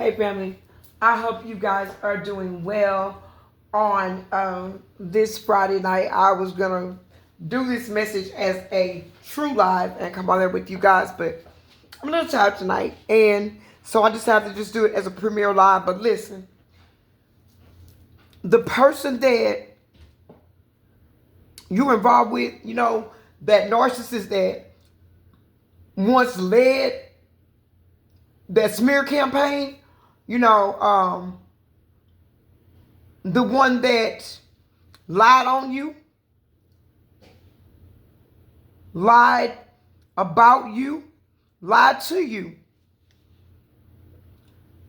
Hey family, I hope you guys are doing well on this Friday night. I was gonna do this message as a true live and come on there with you guys, but I'm a little tired tonight, and so I decided to just do it as a premiere live. But listen, the person that you're involved with, that narcissist that once led that smear campaign, the one that lied on you, lied about you, lied to you.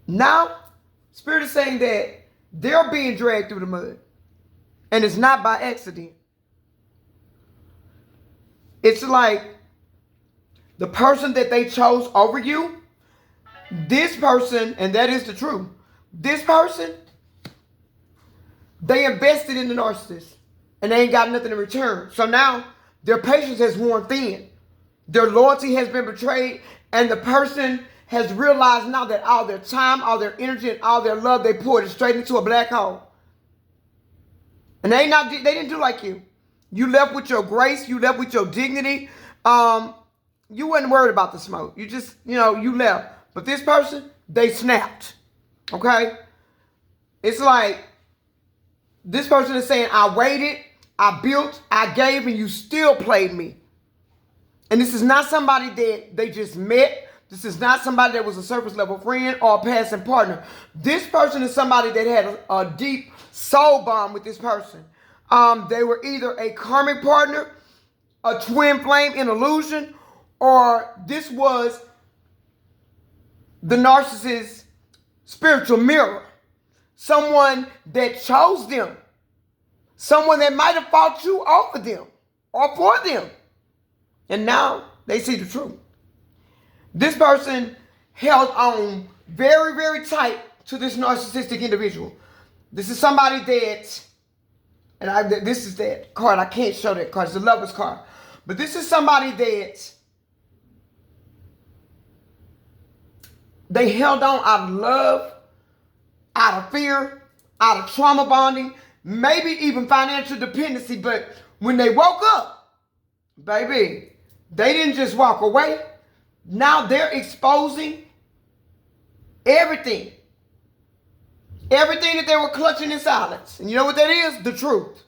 Now, Spirit is saying that they're being dragged through the mud. And it's not by accident. It's like the person that they chose over you, this person, and that is the truth, this person, they invested in the narcissist and they ain't got nothing in return. So now their patience has worn thin. Their loyalty has been betrayed, and the person has realized now that all their time, all their energy, and all their love, they poured it straight into a black hole. And they didn't do like you. You left with your grace. You left with your dignity. You wasn't worried about the smoke. You just, you left. But this person, they snapped. Okay? It's like this person is saying, I waited, I built, I gave, and you still played me. And this is not somebody that they just met. This is not somebody that was a surface level friend or a passing partner. This person is somebody that had a deep soul bond with this person. They were either a karmic partner, a twin flame in illusion, or this was the narcissist's spiritual mirror. Someone that chose them. Someone that might have fought you over them or for them. And now they see the truth. This person held on very, very tight to this narcissistic individual. This is somebody that, this is that card. I can't show that card. It's the lover's card. But this is somebody that they held on out of love, out of fear, out of trauma bonding, maybe even financial dependency. But when they woke up, baby, they didn't just walk away. Now they're exposing everything. Everything that they were clutching in silence. And you know what that is? The truth.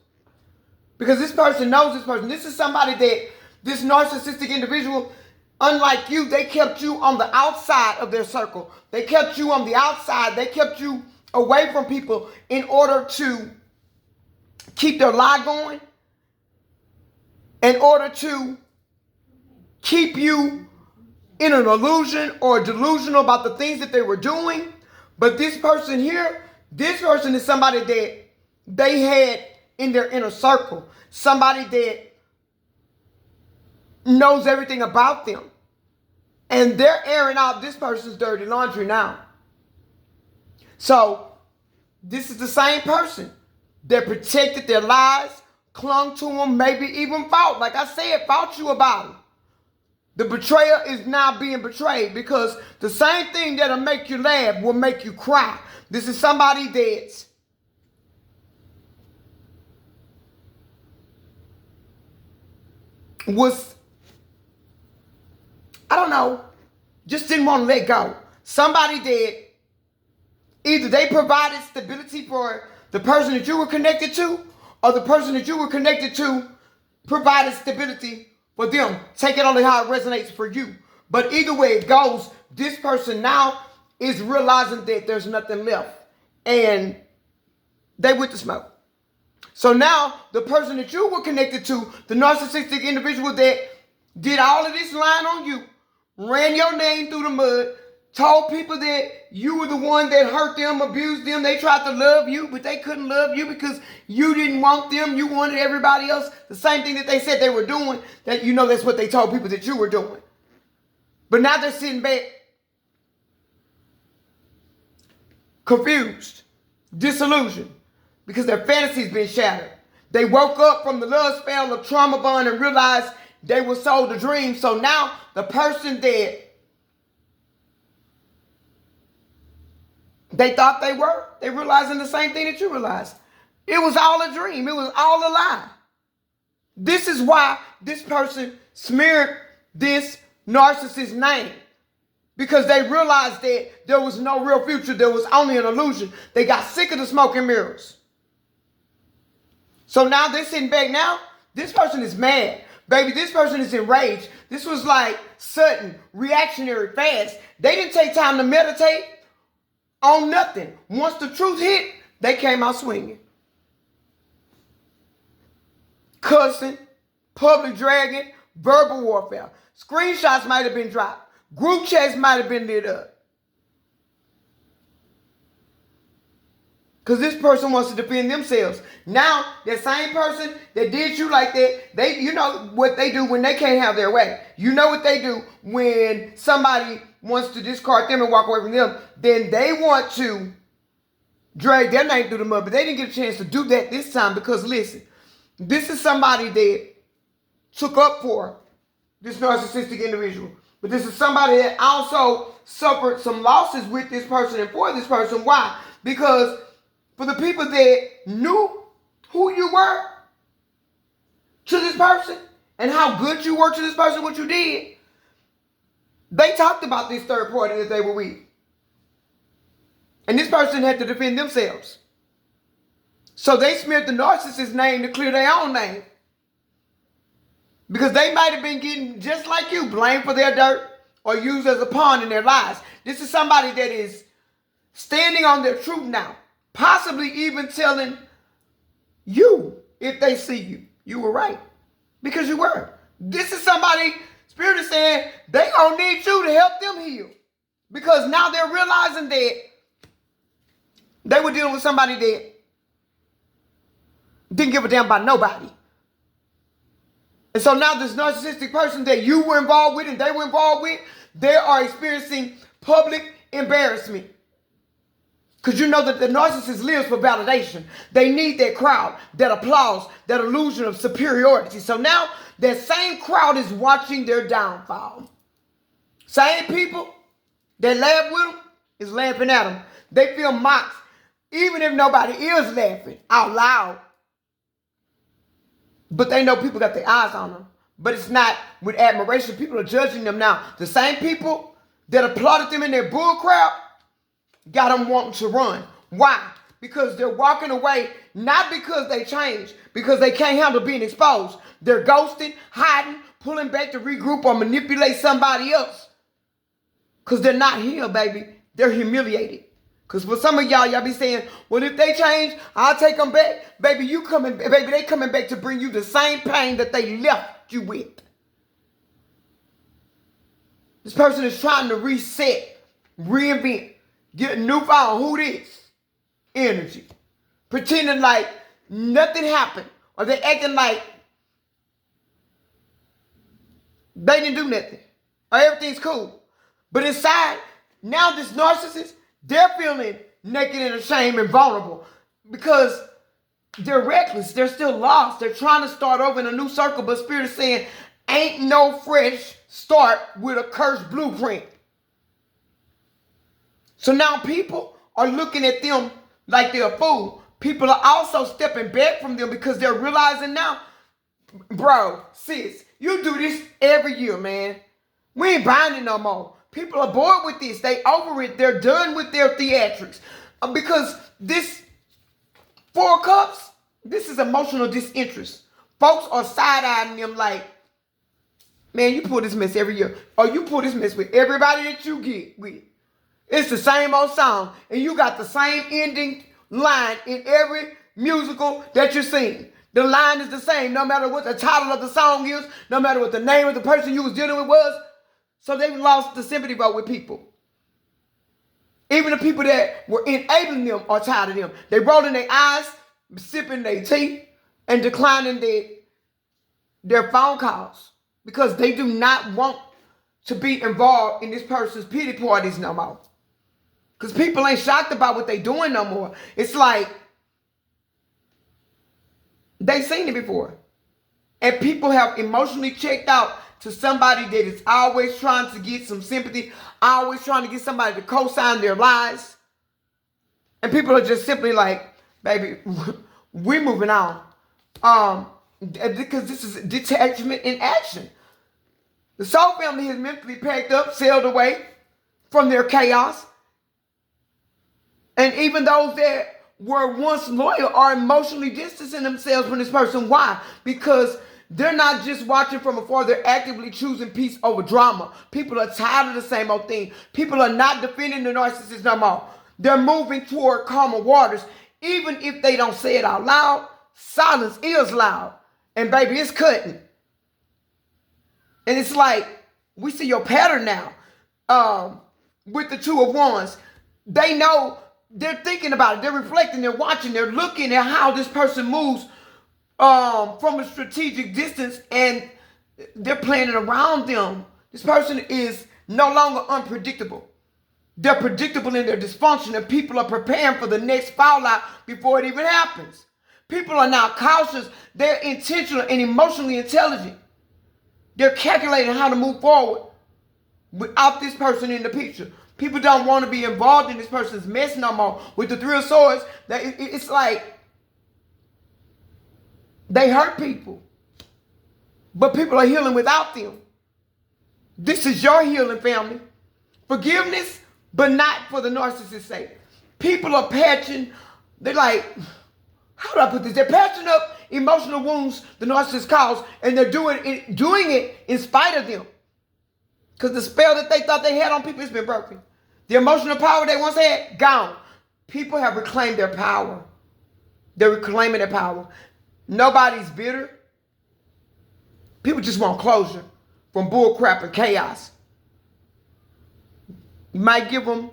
Because this person knows this person. This is somebody that, this narcissistic individual, unlike you, they kept you on the outside of their circle. They kept you on the outside. They kept you away from people in order to keep their lie going. In order to keep you in an illusion or delusional about the things that they were doing. But this person here, this person is somebody that they had in their inner circle. Somebody that knows everything about them. And they're airing out this person's dirty laundry now. So, this is the same person that protected their lies, clung to them, maybe even fought. Like I said, fought you about them. The betrayer is now being betrayed because the same thing that'll make you laugh will make you cry. This is somebody that was, just didn't want to let go. Somebody that either they provided stability for the person that you were connected to, or the person that you were connected to provided stability for them. Take it only how it resonates for you. But either way it goes, this person now is realizing that there's nothing left. And they with the smoke. So now the person that you were connected to, the narcissistic individual that did all of this lying on you, ran your name through the mud, told people that you were the one that hurt them, abused them. They tried to love you, but they couldn't love you because you didn't want them. You wanted everybody else. The same thing that they said they were doing, that that's what they told people that you were doing. But now they're sitting back confused, disillusioned, because their fantasies been shattered. They woke up from the love spell of trauma bond and realized they were sold a dream. So now the person that They thought they were. They realizing the same thing that you realized. It was all a dream. It was all a lie. This is why this person smeared this narcissist's name. Because they realized that there was no real future. There was only an illusion. They got sick of the smoke and mirrors. So now they're sitting back now. This person is mad. Baby, this person is enraged. This was like sudden, reactionary, fast. They didn't take time to meditate on nothing. Once the truth hit, they came out swinging. Cussing, public dragging, verbal warfare. Screenshots might have been dropped. Group chats might have been lit up. Because this person wants to defend themselves. Now, that same person that did you like that, you know what they do when they can't have their way. You know what they do when somebody wants to discard them and walk away from them. Then they want to drag their name through the mud. But they didn't get a chance to do that this time because, listen, this is somebody that took up for this narcissistic individual. But this is somebody that also suffered some losses with this person and for this person. Why? Because for the people that knew who you were to this person and how good you were to this person, what you did, they talked about this third party that they were with. And this person had to defend themselves. So they smeared the narcissist's name to clear their own name. Because they might have been getting, just like you, blamed for their dirt or used as a pawn in their lives. This is somebody that is standing on their truth now. Possibly even telling you, if they see you, you were right. Because you were. This is somebody, Spirit is saying, they gonna need you to help them heal. Because now they're realizing that they were dealing with somebody that didn't give a damn about nobody. And so now this narcissistic person that you were involved with and they were involved with, they are experiencing public embarrassment. Because you know that the narcissist lives for validation. They need that crowd, that applause, that illusion of superiority. So now that same crowd is watching their downfall. Same people that laugh with them is laughing at them. They feel mocked, even if nobody is laughing out loud. But they know people got their eyes on them. But it's not with admiration. People are judging them now. The same people that applauded them in their bull crowd got them wanting to run. Why? Because they're walking away, not because they changed, because they can't handle being exposed. They're ghosting, hiding, pulling back to regroup or manipulate somebody else. Because they're not healed, baby. They're humiliated. Because for some of y'all be saying, well, if they change, I'll take them back. Baby, they coming back to bring you the same pain that they left you with. This person is trying to reset, reinvent, get a new phone. Who this? Energy. Pretending like nothing happened. Or they acting like they didn't do nothing. Or everything's cool. But inside, now this narcissist, they're feeling naked and ashamed and vulnerable. Because they're reckless. They're still lost. They're trying to start over in a new circle. But Spirit is saying, ain't no fresh start with a cursed blueprint. So now people are looking at them like they're a fool. People are also stepping back from them because they're realizing now, bro, sis, you do this every year, man. We ain't buying it no more. People are bored with this. They over it. They're done with their theatrics. Because this 4 cups, this is emotional disinterest. Folks are side-eyeing them like, man, you pull this mess every year. Or you pull this mess with everybody that you get with. It's the same old song. And you got the same ending line in every musical that you're seeing. The line is the same, no matter what the title of the song is, no matter what the name of the person you was dealing with was. So they've lost the sympathy vote with people. Even the people that were enabling them are tired of them. They rolling their eyes, sipping their tea, and declining their phone calls. Because they do not want to be involved in this person's pity parties no more. Because people ain't shocked about what they doing no more. It's like they've seen it before. And people have emotionally checked out to somebody that is always trying to get some sympathy, always trying to get somebody to co-sign their lies. And people are just simply like, baby, we're moving on. Because this is detachment in action. The soul family has mentally packed up, sailed away from their chaos. And even those that were once loyal are emotionally distancing themselves from this person. Why? Because they're not just watching from afar. They're actively choosing peace over drama. People are tired of the same old thing. People are not defending the narcissist no more. They're moving toward calmer waters. Even if they don't say it out loud, silence is loud. And baby, it's cutting. And it's like, we see your pattern now with the Two of Wands. They know, they're thinking about it. They're reflecting, they're watching, they're looking at how this person moves from a strategic distance, and they're planning around them. This person is no longer unpredictable. They're predictable in their dysfunction, and people are preparing for the next fallout before it even happens. People are now cautious. They're intentional and emotionally intelligent. They're calculating how to move forward without this person in the picture. People don't want to be involved in this person's mess no more. With the Three of Swords, it's like they hurt people, but people are healing without them. This is your healing, family. Forgiveness, but not for the narcissist's sake. People are patching, they're like, how do I put this? They're patching up emotional wounds the narcissist caused, and they're doing it in spite of them. Because the spell that they thought they had on people has been broken. The emotional power they once had, gone. People have reclaimed their power. They're reclaiming their power. Nobody's bitter. People just want closure from bull crap and chaos. You might give them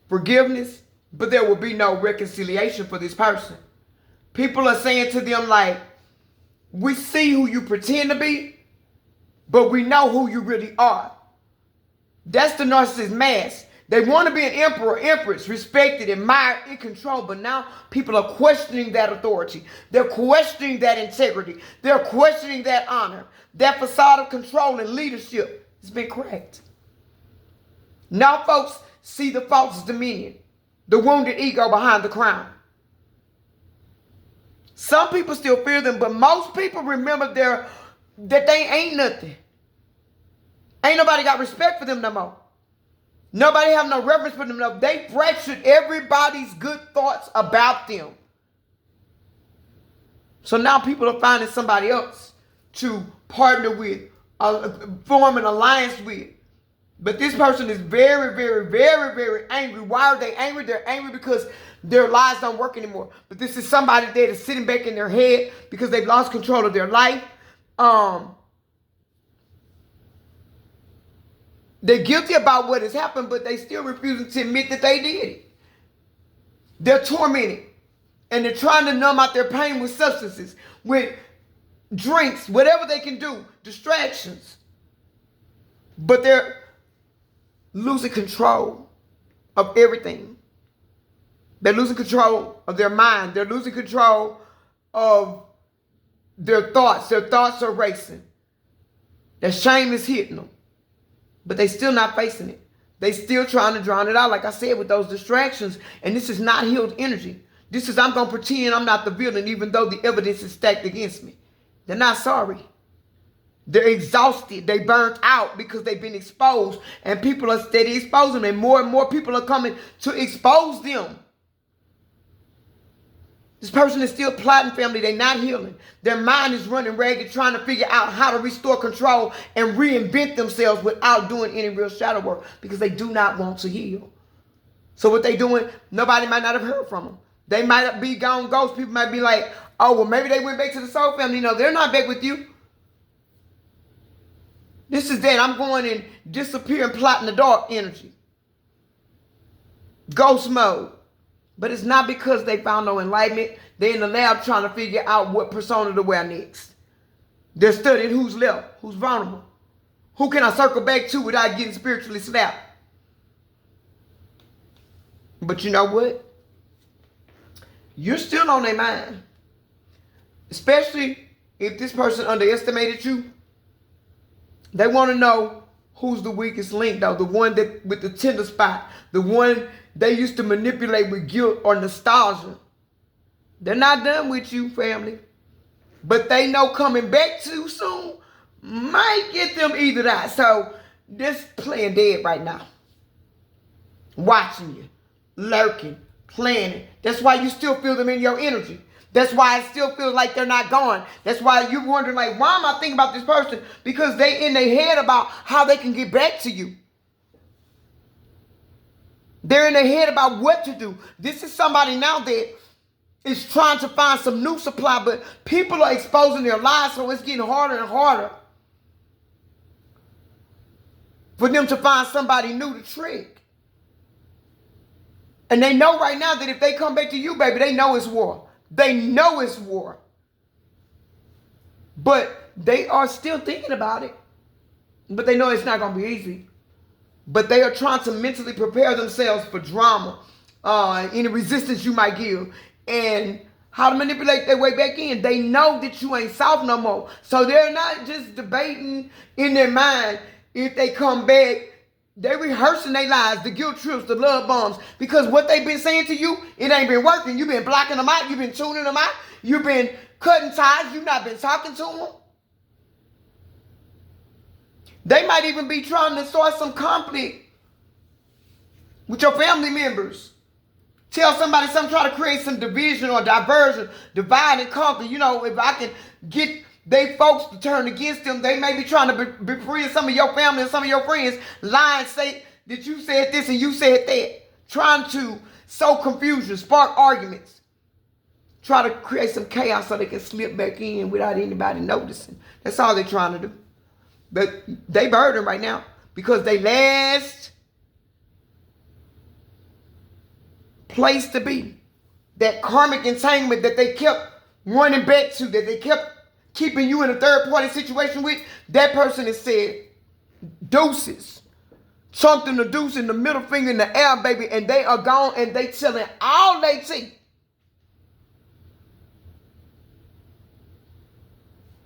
forgiveness, but there will be no reconciliation for this person. People are saying to them like, we see who you pretend to be, but we know who you really are. That's the narcissist mask. They want to be an emperor, empress, respected, admired, in control, but now people are questioning that authority. They're questioning that integrity. They're questioning that honor. That facade of control and leadership has been cracked. Now folks see the false dominion, the wounded ego behind the crown. Some people still fear them, but most people remember that they ain't nothing. Ain't nobody got respect for them no more. Nobody have no reverence for them no more. They fractured everybody's good thoughts about them. So now people are finding somebody else to partner with, form an alliance with. But this person is very, very, very, very angry. Why are they angry? They're angry because their lives don't work anymore. But this is somebody that is sitting back in their head because they've lost control of their life. They're guilty about what has happened, but they still refusing to admit that they did it. They're tormented. And they're trying to numb out their pain with substances, with drinks, whatever they can do, distractions. But they're losing control of everything. They're losing control of their mind. They're losing control of their thoughts. Their thoughts are racing. Their shame is hitting them. But they still not facing it. They still trying to drown it out, like I said, with those distractions. And this is not healed energy. This is, I'm going to pretend I'm not the villain, even though the evidence is stacked against me. They're not sorry. They're exhausted. They burnt out because they've been exposed. And people are steady exposing them. And more people are coming to expose them. This person is still plotting, family. They're not healing. Their mind is running ragged, trying to figure out how to restore control and reinvent themselves without doing any real shadow work because they do not want to heal. So what they doing, nobody might not have heard from them. They might be gone ghost. People might be like, oh, well, maybe they went back to the soul family. No, they're not back with you. This is that I'm going and disappear and plot in the dark energy. Ghost mode. But it's not because they found no enlightenment. They're in the lab trying to figure out what persona to wear next. They're studying who's left, who's vulnerable. Who can I circle back to without getting spiritually slapped? But you know what? You're still on their mind. Especially if this person underestimated you. They want to know who's the weakest link, though. The one that with the tender spot. The one they used to manipulate with guilt or nostalgia. They're not done with you, family. But they know coming back too soon might get them either that. So this playing dead right now. Watching you. Lurking. Planning. That's why you still feel them in your energy. That's why it still feels like they're not gone. That's why you're wondering, like, why am I thinking about this person? Because they in their head about how they can get back to you. They're in their head about what to do. This is somebody now that is trying to find some new supply, but people are exposing their lives, so it's getting harder and harder for them to find somebody new to trick. And they know right now that if they come back to you, baby, they know it's war. They know it's war. But they are still thinking about it. But they know it's not going to be easy. But they are trying to mentally prepare themselves for drama, any resistance you might give, and how to manipulate their way back in. They know that you ain't soft no more. So they're not just debating in their mind if they come back. They're rehearsing their lies, the guilt trips, the love bombs. Because what they've been saying to you, it ain't been working. You've been blocking them out. You've been tuning them out. You've been cutting ties. You've not been talking to them. They might even be trying to start some conflict with your family members. Tell somebody something, try to create some division or diversion, divide and conquer. You know, if I can get they folks to turn against them, they may be trying to befriend some of your family and some of your friends, lying, say that you said this and you said that. Trying to sow confusion, spark arguments. Try to create some chaos so they can slip back in without anybody noticing. That's all they're trying to do. But they burdened right now because they last place to be, that karmic entanglement that they kept running back to, that they kept keeping you in a third-party situation with, that person has said, deuces. Something to deuce in the middle finger in the air, baby, and they are gone and they telling all they see.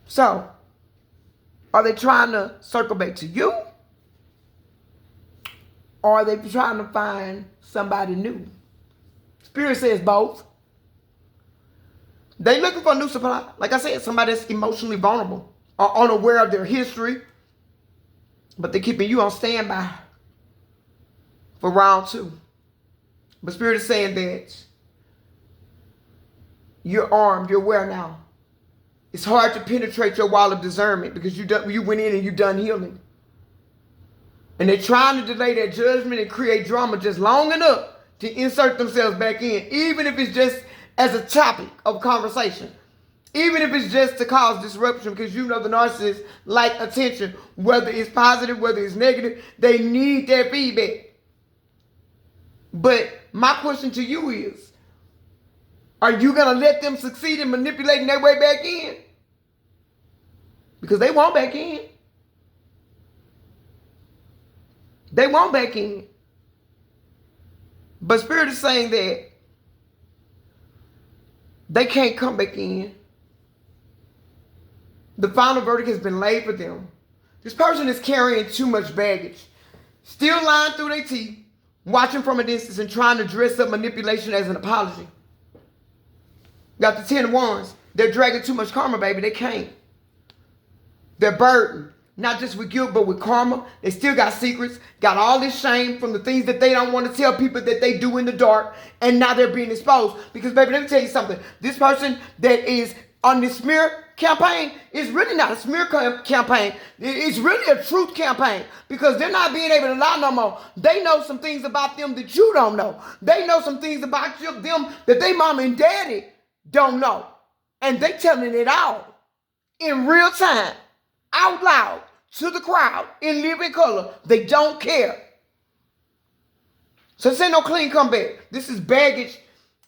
So, are they trying to circle back to you? Or are they trying to find somebody new? Spirit says both. They looking for a new supply. Like I said, somebody that's emotionally vulnerable or unaware of their history. But they're keeping you on standby for round 2. But Spirit is saying that you're armed, you're aware now. It's hard to penetrate your wall of discernment because you went in and you done healing. And they're trying to delay that judgment and create drama just long enough to insert themselves back in, even if it's just as a topic of conversation. Even if it's just to cause disruption, because you know the narcissists like attention, whether it's positive, whether it's negative, they need that feedback. But my question to you is, are you going to let them succeed in manipulating their way back in? Because they won't back in. They won't back in. But Spirit is saying that they can't come back in. The final verdict has been laid for them. This person is carrying too much baggage. Still lying through their teeth, watching from a distance and trying to dress up manipulation as an apology. Got the 10 of Wands. They're dragging too much karma, baby. They can't. They're burdened. Not just with guilt, but with karma. They still got secrets. Got all this shame from the things that they don't want to tell people that they do in the dark. And now they're being exposed. Because, baby, let me tell you something. This person that is on this smear campaign is really not a smear campaign. It's really a truth campaign. Because they're not being able to lie no more. They know some things about them that you don't know. They know some things about them that they mom and daddy don't know. And they telling it all in real time. Out loud to the crowd in living color. They don't care. So this ain't no clean comeback. This is baggage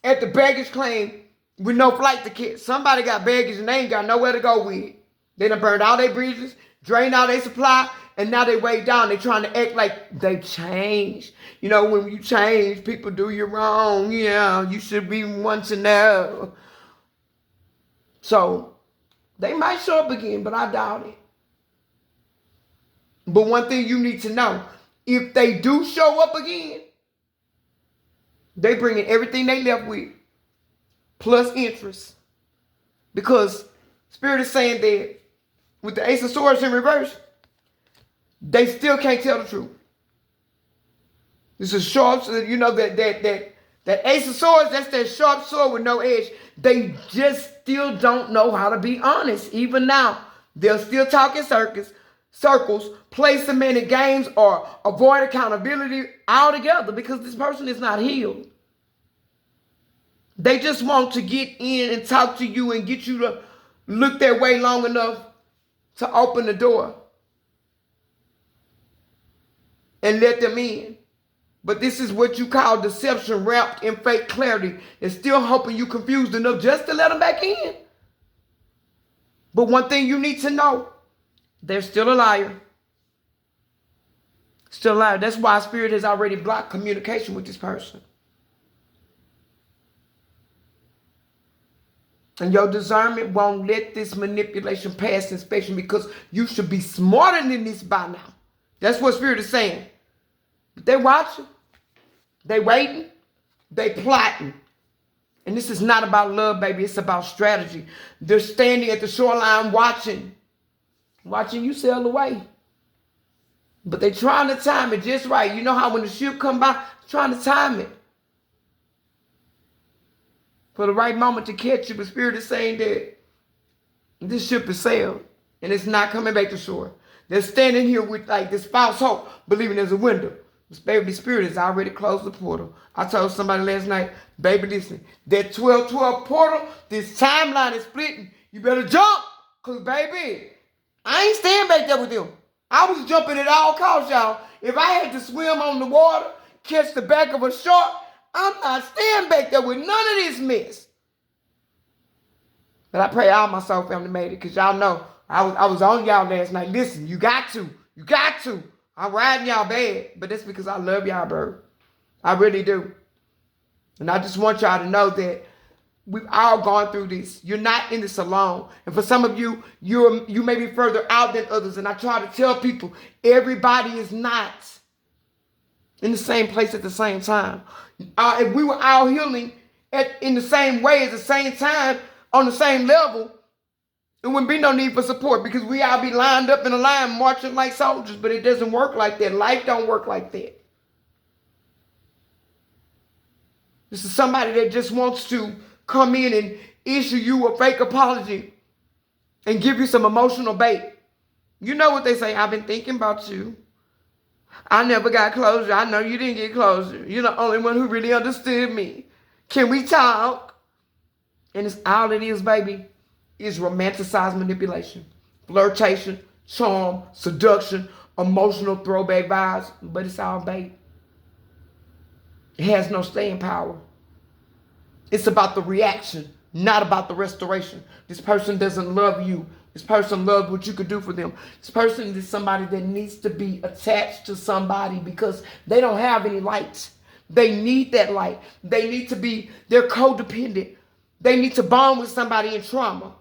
at the baggage claim with no flight ticket. Somebody got baggage and they ain't got nowhere to go with it. They done burned all their bridges, drained all their supply, and now they weighed down. They trying to act like they changed. You know, when you change, people do you wrong. Yeah, you should be one to know. So they might show up again, but I doubt it. But one thing you need to know, if they do show up again, they bring in everything they left with, plus interest. Because Spirit is saying that with the Ace of Swords in reverse, they still can't tell the truth. This is sharp, so you know that Ace of Swords, that's that sharp sword with no edge. They just still don't know how to be honest. Even now, they're still talking circles, play semantic games, or avoid accountability altogether because this person is not healed. They just want to get in and talk to you and get you to look their way long enough to open the door and let them in. But this is what you call deception wrapped in fake clarity. They're still hoping you confused enough just to let them back in. But one thing you need to know, they're still a liar. Still a liar. That's why Spirit has already blocked communication with this person. And your discernment won't let this manipulation pass inspection because you should be smarter than this by now. That's what Spirit is saying. But they're watching. They waiting. They plotting. And this is not about love, baby. It's about strategy. They're standing at the shoreline watching you sail away. But they're trying to time it just right. You know how when the ship come by, trying to time it for the right moment to catch you. But Spirit is saying that this ship is sailed and it's not coming back to shore. They're standing here with like this false hope, believing there's a window. Baby, the Spirit has already closed the portal. I told somebody last night, baby, listen, that 12-12 portal, this timeline is splitting. You better jump, because, baby, I ain't staying back there with them. I was jumping at all costs, y'all. If I had to swim on the water, catch the back of a shark, I'm not staying back there with none of this mess. But I pray all my soul family made it, because y'all know I was on y'all last night. Listen, you got to. I'm riding y'all bad, but that's because I love y'all, bro. I really do. And I just want y'all to know that we've all gone through this. You're not in this alone. And for some of you, you may be further out than others. And I try to tell people, everybody is not in the same place at the same time. If we were all healing in the same way at the same time, on the same level, there wouldn't be no need for support because we all be lined up in a line marching like soldiers, but it doesn't work like that. Life don't work like that. This is somebody that just wants to come in and issue you a fake apology and give you some emotional bait. You know what they say, I've been thinking about you. I never got closure. I know you didn't get closure. You're the only one who really understood me. Can we talk? And it's all it is, baby. Is romanticized manipulation, flirtation, charm, seduction, emotional throwback vibes, but it's all bait. It has no staying power. It's about the reaction, not about the restoration. This person doesn't love you. This person loves what you could do for them. This person is somebody that needs to be attached to somebody because they don't have any light. They need that light. They're codependent. They need to bond with somebody in trauma.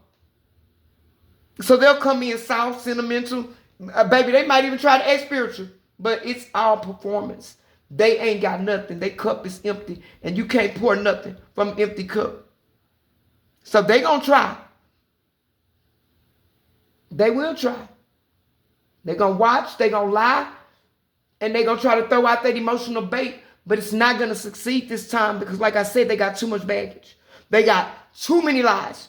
So they'll come in soft, sentimental. Baby, they might even try to act spiritual, but it's all performance. They ain't got nothing. Their cup is empty, and you can't pour nothing from an empty cup. So they gonna try. They will try. They're gonna watch, they're gonna lie, and they're gonna try to throw out that emotional bait, but it's not gonna succeed this time because, like I said, they got too much baggage. They got too many lies,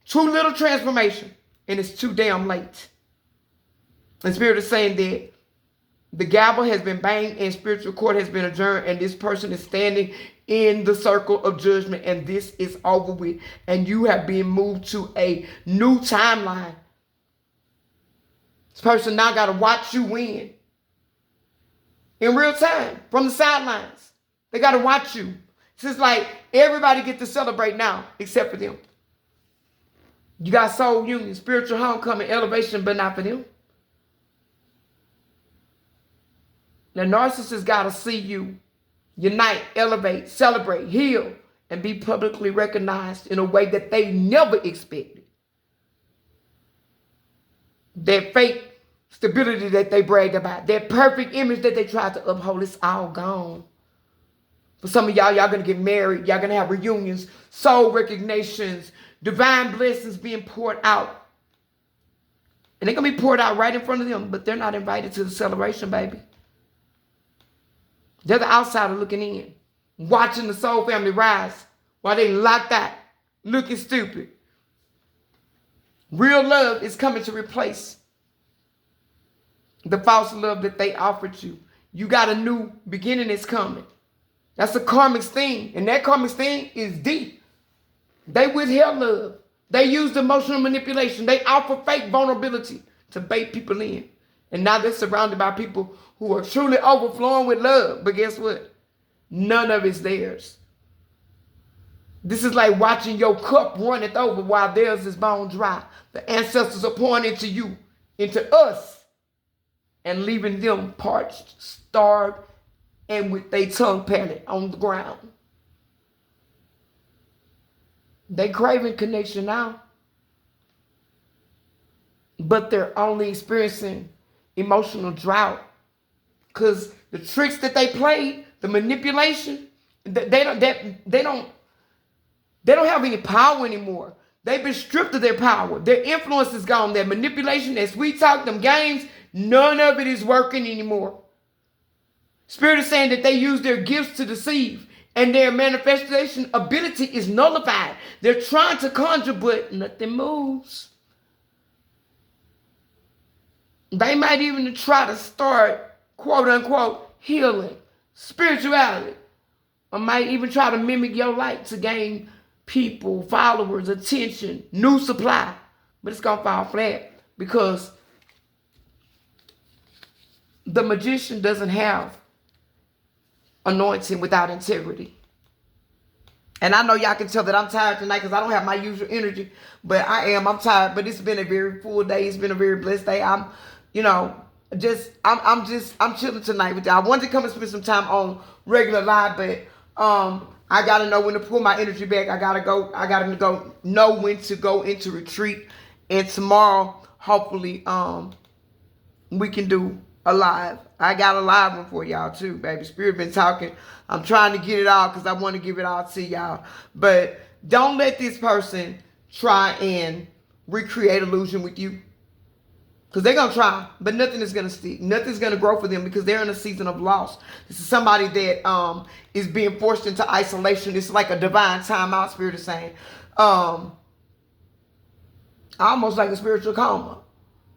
too little transformation. And it's too damn late. And Spirit is saying that the gavel has been banged and spiritual court has been adjourned. And this person is standing in the circle of judgment. And this is over with. And you have been moved to a new timeline. This person now got to watch you win. In real time. From the sidelines. They got to watch you. It's just like everybody get to celebrate now. Except for them. You got soul union, spiritual homecoming, elevation, but not for them. The narcissist got to see you unite, elevate, celebrate, heal, and be publicly recognized in a way that they never expected. That fake stability that they bragged about, that perfect image that they tried to uphold, it's all gone. For some of y'all going to get married. Y'all going to have reunions, soul recognitions, divine blessings being poured out. And they're going to be poured out right in front of them, but they're not invited to the celebration, baby. They're the outsider looking in, watching the soul family rise while they locked out, looking stupid. Real love is coming to replace the false love that they offered you. You got a new beginning that's coming. That's a karmic thing. And that karmic thing is deep. They withheld love. They used emotional manipulation. They offer fake vulnerability to bait people in. And now they're surrounded by people who are truly overflowing with love. But guess what? None of it's theirs. This is like watching your cup runneth over while theirs is bone dry. The ancestors are pouring into you, into us, and leaving them parched, starved, and with their tongue padded on the ground. They craving connection now. But they're only experiencing emotional drought. Because the tricks that they played, the manipulation, they don't have any power anymore. They've been stripped of their power. Their influence is gone. Their manipulation, their sweet talk, them games, none of it is working anymore. Spirit is saying that they use their gifts to deceive, and their manifestation ability is nullified. They're trying to conjure, but nothing moves. They might even try to start, quote unquote, healing, spirituality, or might even try to mimic your light to gain people, followers, attention, new supply. But it's going to fall flat because the magician doesn't have anointing without integrity. And I know y'all can tell that I'm tired tonight because I don't have my usual energy, but I'm tired. But it's been a very full day. It's been a very blessed day. I'm chilling tonight with y'all. I wanted to come and spend some time on regular live, but I gotta know when to pull my energy back. I gotta know when to go into retreat. And tomorrow, hopefully, we can do a live. I got a live one for y'all too, baby. Spirit been talking. I'm trying to get it all because I want to give it all to y'all. But don't let this person try and recreate illusion with you. Because they're going to try, but nothing is going to stick. Nothing's going to grow for them because they're in a season of loss. This is somebody that is being forced into isolation. It's like a divine timeout, Spirit is saying. Almost like a spiritual coma.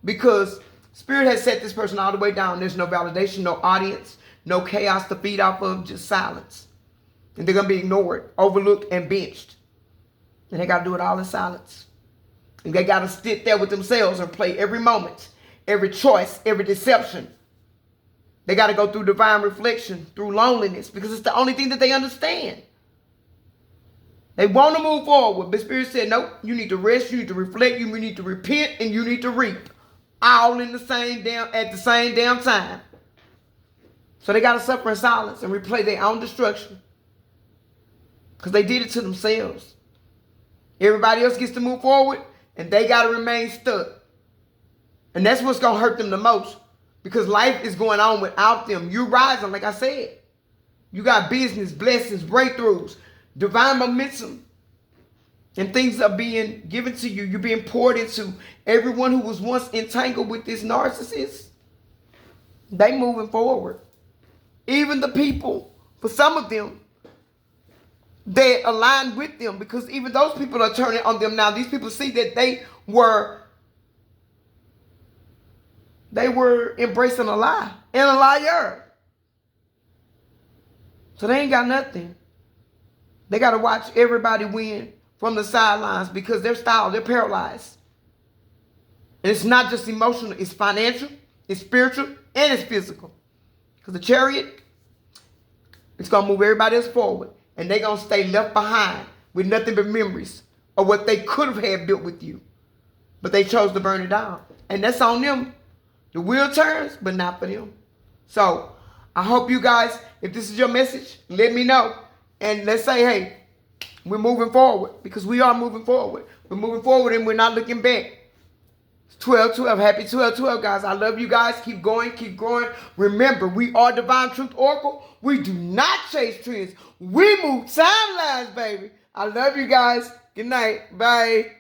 Because Spirit has set this person all the way down. There's no validation, no audience, no chaos to feed off of, just silence. And they're going to be ignored, overlooked, and benched. And they got to do it all in silence. And they got to sit there with themselves and play every moment, every choice, every deception. They got to go through divine reflection, through loneliness, because it's the only thing that they understand. They want to move forward, but Spirit said, nope, you need to rest, you need to reflect, you need to repent, and you need to reap. All in at the same damn time. So they got to suffer in silence and replay their own destruction. Because they did it to themselves. Everybody else gets to move forward, and they got to remain stuck. And that's what's going to hurt them the most. Because life is going on without them. You're rising, like I said. You got business, blessings, breakthroughs, divine momentum. And things are being given to you. You're being poured into. Everyone who was once entangled with this narcissist, they moving forward. Even the people, for some of them, they align with them, because even those people are turning on them now. These people see that they were embracing a lie and a liar. So they ain't got nothing. They got to watch everybody win from the sidelines because their style, they're paralyzed. And it's not just emotional, it's financial, it's spiritual, and it's physical. Because the chariot, it's going to move everybody else forward. And they're going to stay left behind with nothing but memories of what they could have had built with you. But they chose to burn it down. And that's on them. The wheel turns, but not for them. So I hope you guys, if this is your message, let me know. And let's say, hey, we're moving forward, because we are moving forward. We're moving forward and we're not looking back. 12-12. Happy 12-12, guys. I love you guys. Keep going. Keep growing. Remember, we are Divine Truth Oracle. We do not chase trends. We move timelines, baby. I love you guys. Good night. Bye.